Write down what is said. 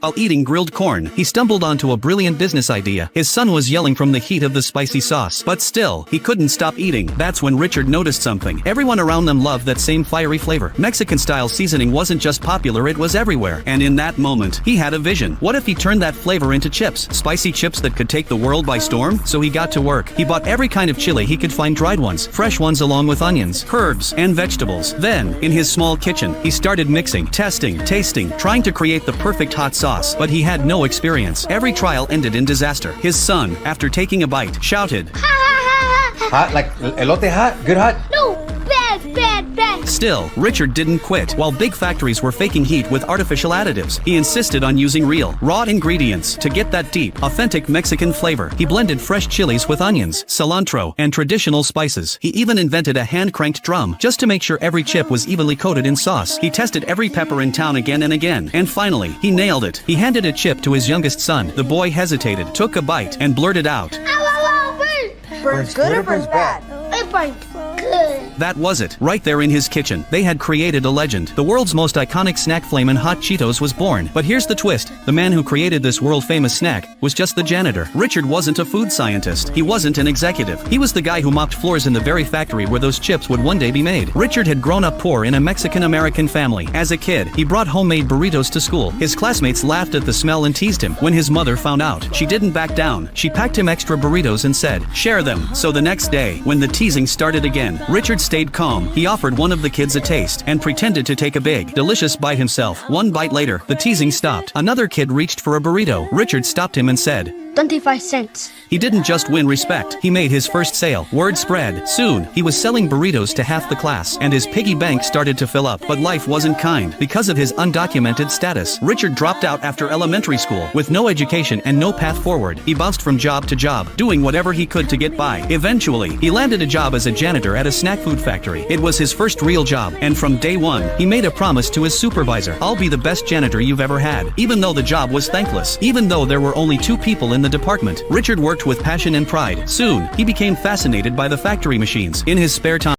While eating grilled corn, he stumbled onto a brilliant business idea. His son was yelling from the heat of the spicy sauce, but still, he couldn't stop eating. That's when Richard noticed something. Everyone around them loved that same fiery flavor. Mexican-style seasoning wasn't just popular, it was everywhere. And in that moment, he had a vision. What if he turned that flavor into chips? Spicy chips that could take the world by storm? So he got to work. He bought every kind of chili he could find, dried ones, fresh ones along with onions, herbs, and vegetables. Then, in his small kitchen, he started mixing, testing, tasting, trying to create the perfect hot sauce. But he had no experience. Every trial ended in disaster. His son, after taking a bite, shouted, Hot, like elote hot? Good hot? No, bad, bad, bad. Still, Richard didn't quit. While big factories were faking heat with artificial additives, he insisted on using real, raw ingredients to get that deep, authentic Mexican flavor. He blended fresh chilies with onions, cilantro, and traditional spices. He even invented a hand-cranked drum, just to make sure every chip was evenly coated in sauce. He tested every pepper in town again and again. And finally, he nailed it. He handed a chip to his youngest son. The boy hesitated, took a bite, and blurted out, Ow, ow, ow, burn. Burns good or burns bad? It burns good. That was it. Right there in his kitchen, they had created a legend. The world's most iconic snack, Flamin' Hot Cheetos, was born. But here's the twist. The man who created this world-famous snack was just the janitor. Richard wasn't a food scientist. He wasn't an executive. He was the guy who mopped floors in the very factory where those chips would one day be made. Richard had grown up poor in a Mexican-American family. As a kid, he brought homemade burritos to school. His classmates laughed at the smell and teased him. When his mother found out, she didn't back down. She packed him extra burritos and said, "Share them." So the next day, when the teasing started again, Richard stayed calm. He offered one of the kids a taste and pretended to take a big, delicious bite himself. One bite later, the teasing stopped. Another kid reached for a burrito. Richard stopped him and said, 25 cents. he didn't just win respect, he made his first sale. Word spread. Soon, he was selling burritos to half the class, and his piggy bank started to fill up. But life wasn't kind. Because of his undocumented status, Richard dropped out after elementary school. With no education and no path forward, he bounced from job to job, doing whatever he could to get by. Eventually, he landed a job as a janitor at a snack food factory. It was his first real job, and from day one, he made a promise to his supervisor, "I'll be the best janitor you've ever had." Even though the job was thankless, even though there were only 2 people in the department, Richard worked with passion and pride. Soon, he became fascinated by the factory machines. In his spare time,